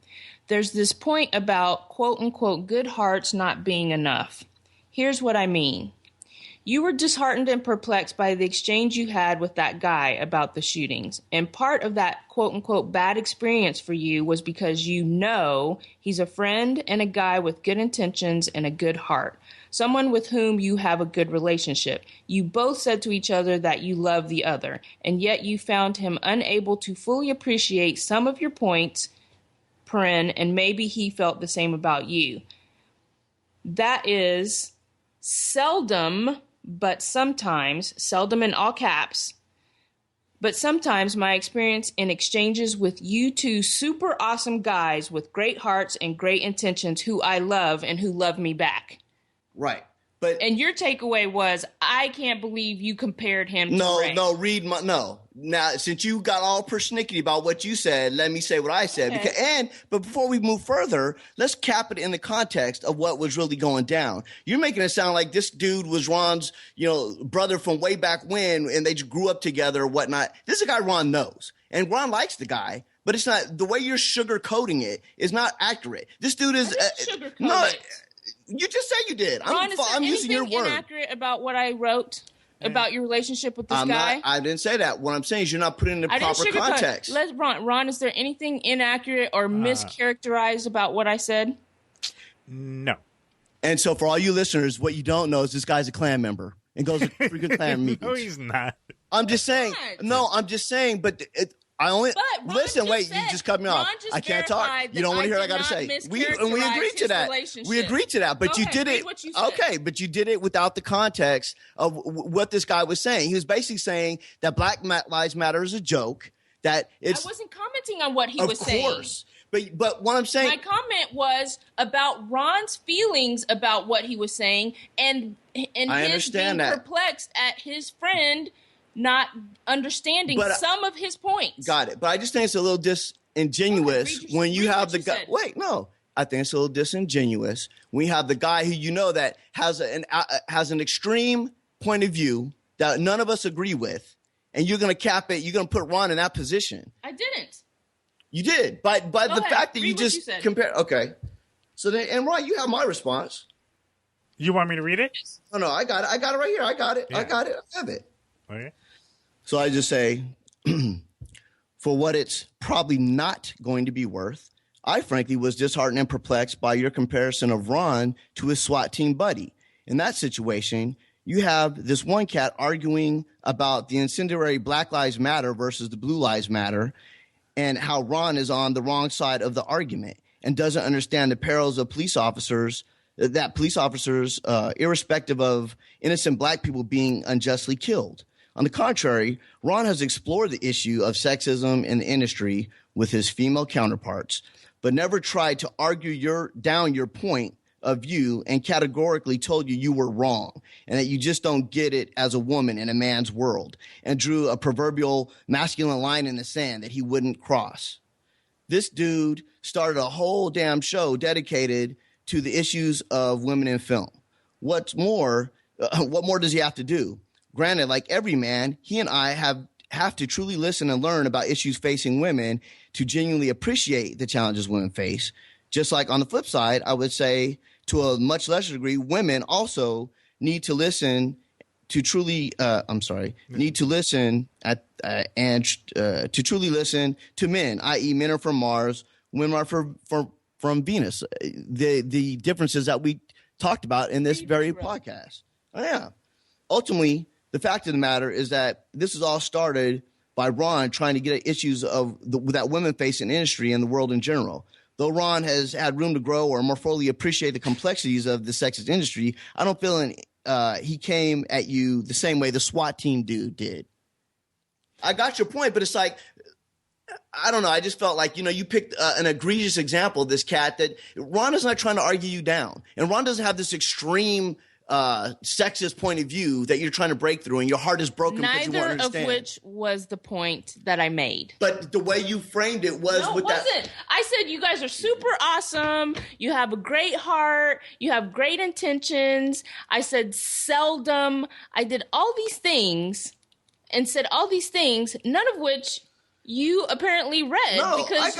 there's this point about quote-unquote good hearts not being enough. Here's what I mean. You were disheartened and perplexed by the exchange you had with that guy about the shootings. And part of that quote-unquote bad experience for you was because you know he's a friend and a guy with good intentions and a good heart. Someone with whom you have a good relationship. You both said to each other that you love the other, and yet you found him unable to fully appreciate some of your points, and maybe he felt the same about you. That is seldom, but sometimes, seldom in all caps, but sometimes my experience in exchanges with you two super awesome guys with great hearts and great intentions who I love and who love me back. Right. And your takeaway was, I can't believe you compared him to Ray. No. Now, since you got all persnickety about what you said, let me say what I said. Okay. But before we move further, let's cap it in the context of what was really going down. You're making it sound like this dude was Ron's, brother from way back when, and they just grew up together or whatnot. This is a guy Ron knows, and Ron likes the guy. But it's not the way you're sugarcoating it is not accurate. This dude is it. You just said you did. Ron, I'm using your word. Inaccurate about what I wrote about your relationship with this guy? I didn't say that. What I'm saying is you're not putting it in the proper context. Ron, is there anything inaccurate or mischaracterized about what I said? No. And so for all you listeners, what you don't know is this guy's a Klan member and goes to freaking Klan meetings. No, he's not. I'm just saying. No, I'm just saying. But I only listen. Wait, you just cut me off. I can't talk. You don't want to hear what I got to say. We agreed to that. We agreed to that. But you did it. Okay, but you did it without the context of what this guy was saying. He was basically saying that Black Lives Matter is a joke. That it's. I wasn't commenting on what he was saying. Of course. But what I'm saying. My comment was about Ron's feelings about what he was saying and his being perplexed at his friend not understanding some of his points. Got it. But I just think it's a little disingenuous when you have the guy. Wait, no. I think it's a little disingenuous when you have the guy who that has an extreme point of view that none of us agree with, and you're going to cap it. You're going to put Ron in that position. I didn't. You did. By the fact that you just compare. Okay. So then, and Ron, you have my response. You want me to read it? No, I got it. I got it right here. I got it. Yeah. I got it. I have it. Okay. So I just say, for what it's probably not going to be worth, I frankly was disheartened and perplexed by your comparison of Ron to his SWAT team buddy. In that situation, you have this one cat arguing about the incendiary Black Lives Matter versus the Blue Lives Matter and how Ron is on the wrong side of the argument and doesn't understand the perils of police officers, irrespective of innocent black people being unjustly killed. On the contrary, Ron has explored the issue of sexism in the industry with his female counterparts, but never tried to argue down your point of view and categorically told you were wrong and that you just don't get it as a woman in a man's world and drew a proverbial masculine line in the sand that he wouldn't cross. This dude started a whole damn show dedicated to the issues of women in film. What more does he have to do? Granted, like every man, he and I have to truly listen and learn about issues facing women to genuinely appreciate the challenges women face. Just like on the flip side, I would say to a much lesser degree, women also need to listen to truly, need to listen to truly listen to men, i.e. men are from Mars, women are from Venus. The differences that we talked about in this very podcast. Oh, yeah. Ultimately, the fact of the matter is that this is all started by Ron trying to get at issues that women face in industry and the world in general. Though Ron has had room to grow or more fully appreciate the complexities of the sexist industry, I don't feel he came at you the same way the SWAT team dude did. I got your point, but it's like, I don't know. I just felt like, you picked an egregious example of this cat that Ron is not trying to argue you down. And Ron doesn't have this extreme sexist point of view that you're trying to break through and your heart is broken because you won't understand. Neither of which was the point that I made. But the way you framed it was No, with it wasn't. I said you guys are super awesome. You have a great heart. You have great intentions. I said seldom. I did all these things and said all these things, none of which you apparently read because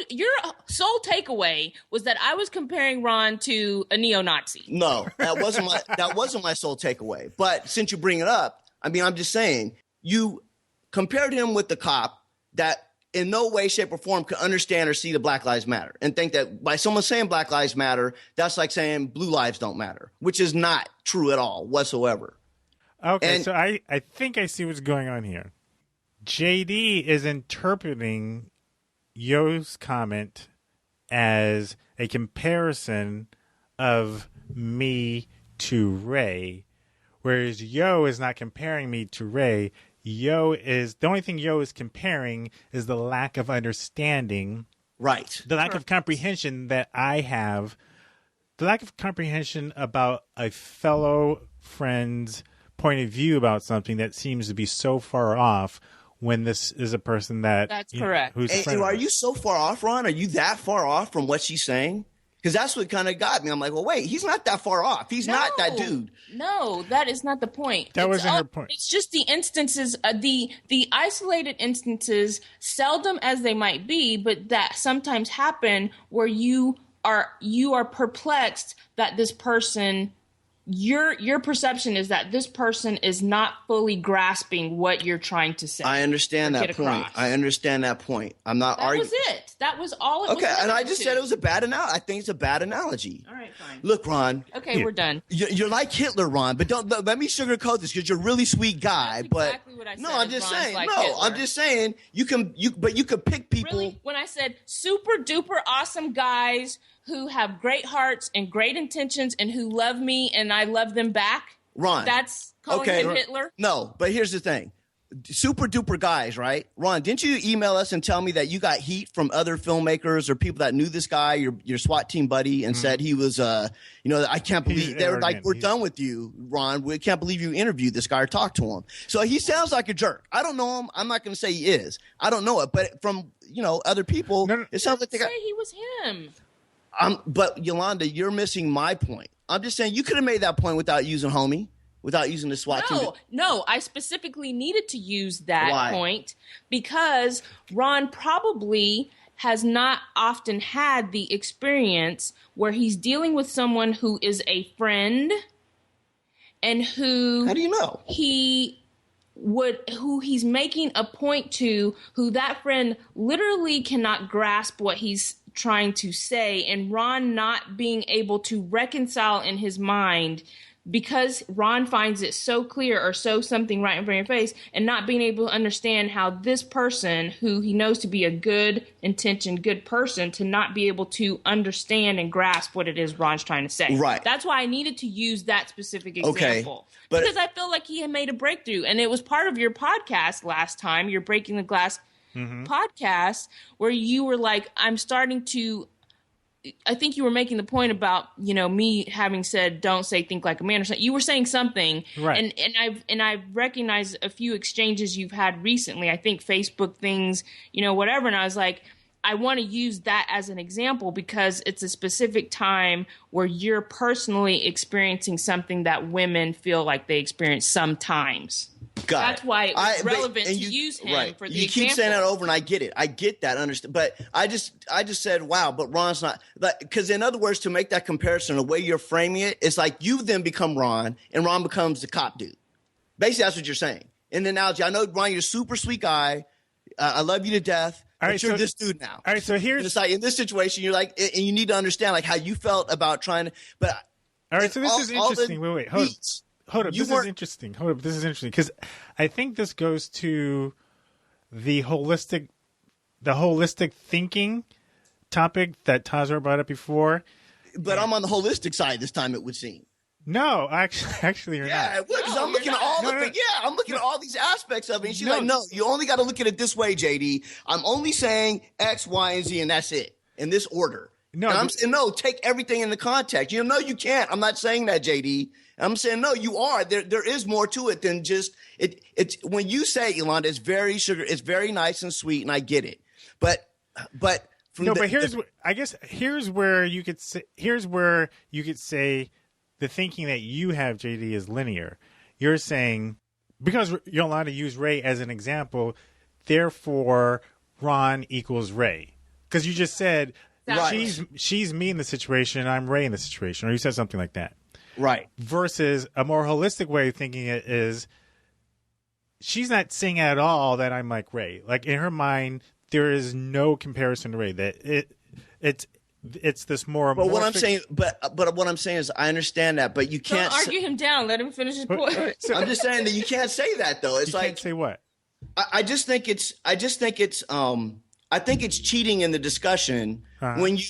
your sole takeaway was that I was comparing Ron to a neo-Nazi. No, that wasn't my sole takeaway. But since you bring it up, I'm just saying you compared him with the cop that in no way, shape, or form could understand or see the Black Lives Matter and think that by someone saying Black Lives Matter, that's like saying blue lives don't matter, which is not true at all whatsoever. Okay, so I think I see what's going on here. JD is interpreting Yo's comment as a comparison of me to Ray, whereas Yo is not comparing me to Ray. The only thing Yo is comparing is the lack of understanding, right? The lack of comprehension that I have, the lack of comprehension about a fellow friend's point of view about something that seems to be so far off. When this is a person that's correct. Who's and are you so far off, Ron? Are you that far off from what she's saying? Because that's what kind of got me. I'm like, well, wait, he's not that far off. He's not that dude. No, that is not the point. That wasn't her point. It's just the instances, the isolated instances, seldom as they might be, but that sometimes happen where you are perplexed that this person. Your perception is that this person is not fully grasping what you're trying to say. I understand that point. I understand that point. I'm not arguing. That was it. That was all it was. Okay, and I just said it was a bad analogy. I think it's a bad analogy. All right, fine. Look, Ron. Okay, we're done. You're like Hitler, Ron, but don't let me sugarcoat this because you're a really sweet guy. That's exactly what I said. No, I'm just saying. Like I'm just saying you can pick people. Really, when I said super duper awesome guys who have great hearts and great intentions and who love me and I love them back. Ron. That's calling him Hitler? No, but here's the thing. Super duper guys, right? Ron, didn't you email us and tell me that you got heat from other filmmakers or people that knew this guy, your SWAT team buddy, and said he was, I can't believe they're like, we're done with you, Ron. We can't believe you interviewed this guy or talked to him. So he sounds like a jerk. I don't know him. I'm not going to say he is. I don't know it, but from other people, it sounds like they got. Say he was him. But Yolanda, you're missing my point. I'm just saying you could have made that point without using homie, without using the SWAT team. No, I specifically needed to use that point because Ron probably has not often had the experience where he's dealing with someone who is a friend and who... How do you know? Who he's making a point to, who that friend literally cannot grasp what he's trying to say, and Ron not being able to reconcile in his mind because Ron finds it so clear or so something right in front of your face, and not being able to understand how this person, who he knows to be a good intentioned, good person, to not be able to understand and grasp what it is Ron's trying to say. Right. That's why I needed to use that specific example. Okay, but because I feel like he had made a breakthrough, and it was part of your podcast last time, your Breaking the Glass podcast, where you were like, I'm starting to... I think you were making the point about, me having said, don't say think like a man or something. You were saying something. Right. And I've recognized a few exchanges you've had recently. I think Facebook things, whatever. And I was like, I want to use that as an example because it's a specific time where you're personally experiencing something that women feel like they experience sometimes. That's why it was relevant to use him for the You example. keep saying that over, and I get it. I get that, understand. But I just said, wow, but Ron's not. Because in other words, to make that comparison, the way you're framing it, it's like you then become Ron, and Ron becomes the cop dude. Basically, that's what you're saying. In the analogy, I know, Ron, you're a super sweet guy. I love you to death. But you're this dude now. All right, so here's... It's like, in this situation, you're like, and you need to understand, like, how you felt about trying to... But all right, so this is interesting. Wait, hold up. This is interesting. Because I think this goes to the holistic thinking topic that Tazar brought up before. But I'm on the holistic side this time, it would seem. No, actually, you're not. Yeah, because I'm looking at all I'm looking at all these aspects of it. And she's like, no, you only got to look at it this way, JD. I'm only saying X, Y, and Z, and that's it in this order. No, and I'm saying no. Take everything in the context. No, you can't. I'm not saying that, JD. I'm saying no. You are. There is more to it than just it. It's when you say, Yolanda, it's very sugar. It's very nice and sweet, and I get it. But here's where you could say the thinking that you have, JD, is linear. You're saying because Yolanda used Ray as an example, therefore Ron equals Ray, because you just said. Right. She's me in the situation, and I'm Ray in the situation, or you said something like that. Right. Versus a more holistic way of thinking it is she's not saying at all that I'm like Ray. Like in her mind, there is no comparison to Ray. That it's this more. But what I'm saying, but what I'm saying is, I understand that, but you can't argue him down. Let him finish his point. I'm just saying that you can't say that though. It's you like can't say what? I think it's cheating in the discussion when you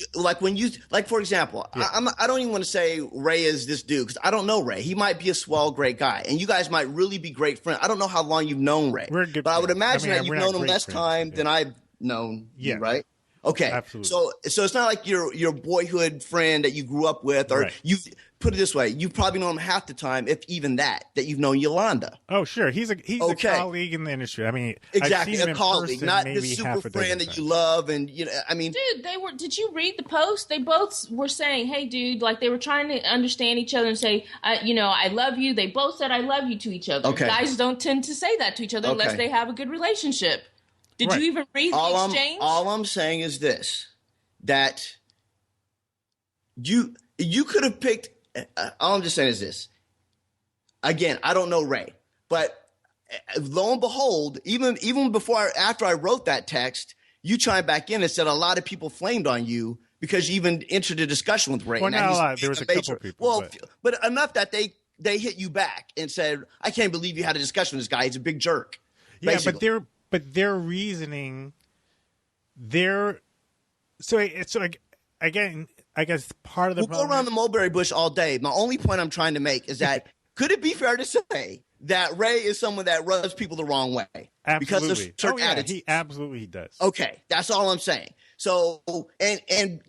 for example, I don't even want to say Ray is this dude because I don't know Ray. He might be a swell, great guy, and you guys might really be great friends. I don't know how long you've known Ray, but I would imagine that you've known him less time than I've known you, right? Okay, absolutely. So it's not like your boyhood friend that you grew up with, or you put it this way, you've probably known him half the time, if even that you've known Yolanda. Oh, sure, he's a colleague in the industry. I mean, exactly, I've seen him a colleague, not the super friend that you love, and I mean, dude, they were. Did you read the post? They both were saying, "Hey, dude," like they were trying to understand each other and say, I love you." They both said, "I love you" to each other. Okay. Guys don't tend to say that to each other unless they have a good relationship. Did you even read the exchange? All I'm saying is this: that you could have picked. All I'm just saying is this. Again, I don't know Ray, but lo and behold, even after I wrote that text, you chimed back in and said a lot of people flamed on you because you even entered a discussion with Ray. Well, not a lot. There was a couple people. Well, but enough that they hit you back and said, "I can't believe you had a discussion with this guy. He's a big jerk." Yeah, basically. but their reasoning, again, I guess part of the problem. We'll go around the mulberry bush all day. My only point I'm trying to make is that could it be fair to say that Ray is someone that rubs people the wrong way? Absolutely. Because of certain attitudes? He absolutely does. Okay, that's all I'm saying. So and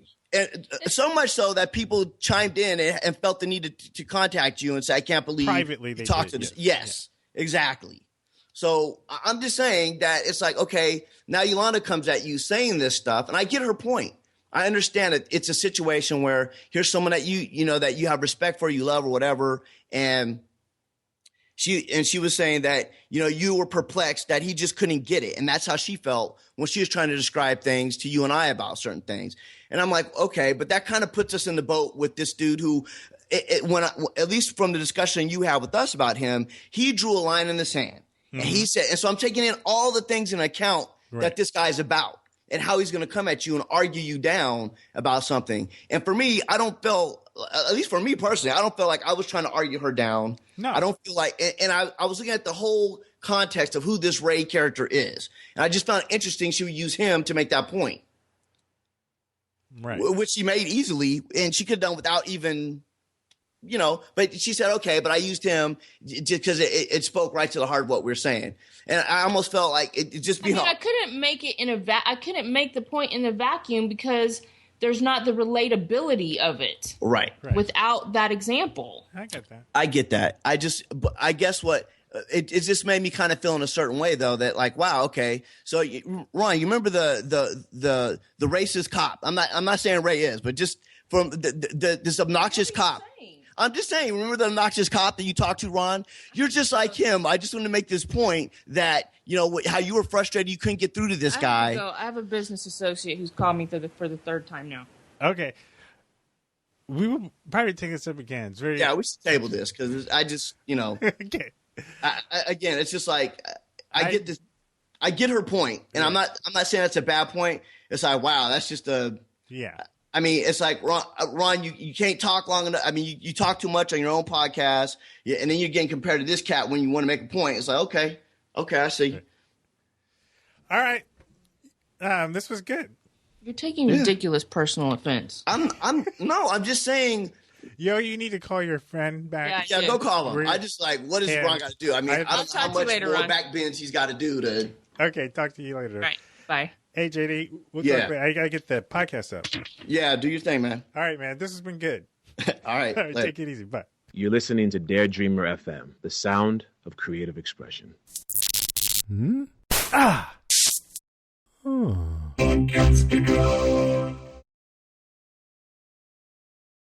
so much so that people chimed in and felt the need to contact you and say, "I can't believe privately they talked to this." Yes, exactly. So I'm just saying that it's like, okay, now Yolanda comes at you saying this stuff, and I get her point. I understand it. It's a situation where here's someone that you have respect for, you love or whatever, and She was saying that, you were perplexed that he just couldn't get it. And that's how she felt when she was trying to describe things to you and I about certain things. And I'm like, okay, but that kind of puts us in the boat with this dude who, at least from the discussion you had with us about him, he drew a line in the sand. Mm-hmm. And he said, and so I'm taking in all the things in account that this guy's about and how he's going to come at you and argue you down about something. And for me, I don't feel, at least for me personally, I don't feel like I was trying to argue her down. No. I don't feel like, and I was looking at the whole context of who this Ray character is. And I just found it interesting she would use him to make that point. Right. Which she made easily, and she could have done without even, but she said, okay, but I used him just because it spoke right to the heart of what we're saying. And I almost felt like it just be. I couldn't make it I couldn't make the point in the vacuum because there's not the relatability of it. Right. Without that example. I get that. I guess what it just made me kind of feel in a certain way though, that like, wow, okay. So Ron, you remember the racist cop? I'm not saying Ray is, but just from this obnoxious cop. I'm just saying, remember the obnoxious cop that you talked to, Ron? You're just like him. I just want to make this point that, how you were frustrated you couldn't get through to this guy. I have a business associate who's called me for the third time now. Okay. We will probably take this up again. Yeah, we should table this because I just, okay. Again, it's just like, I get this. I get her point, and I'm not saying that's a bad point. It's like, wow, that's just I mean, it's like, Ron, you can't talk long enough. I mean, you talk too much on your own podcast, and then you're getting compared to this cat when you want to make a point. It's like, okay, I see. All right. This was good. You're taking ridiculous personal offense. I'm just saying. Yo, you need to call your friend back. Yeah, go call him. I just like, what does Ron got to do? I mean, I don't know how much more backbends he's got to do to. Okay, talk to you later. Right. Bye. Hey, JD, we'll talk about, I got to get the podcast up. Yeah, do your thing, man. All right, man. This has been good. All right. Take it easy. Bye. You're listening to Dare Dreamer FM, the sound of creative expression. Hmm? Ah! Oh.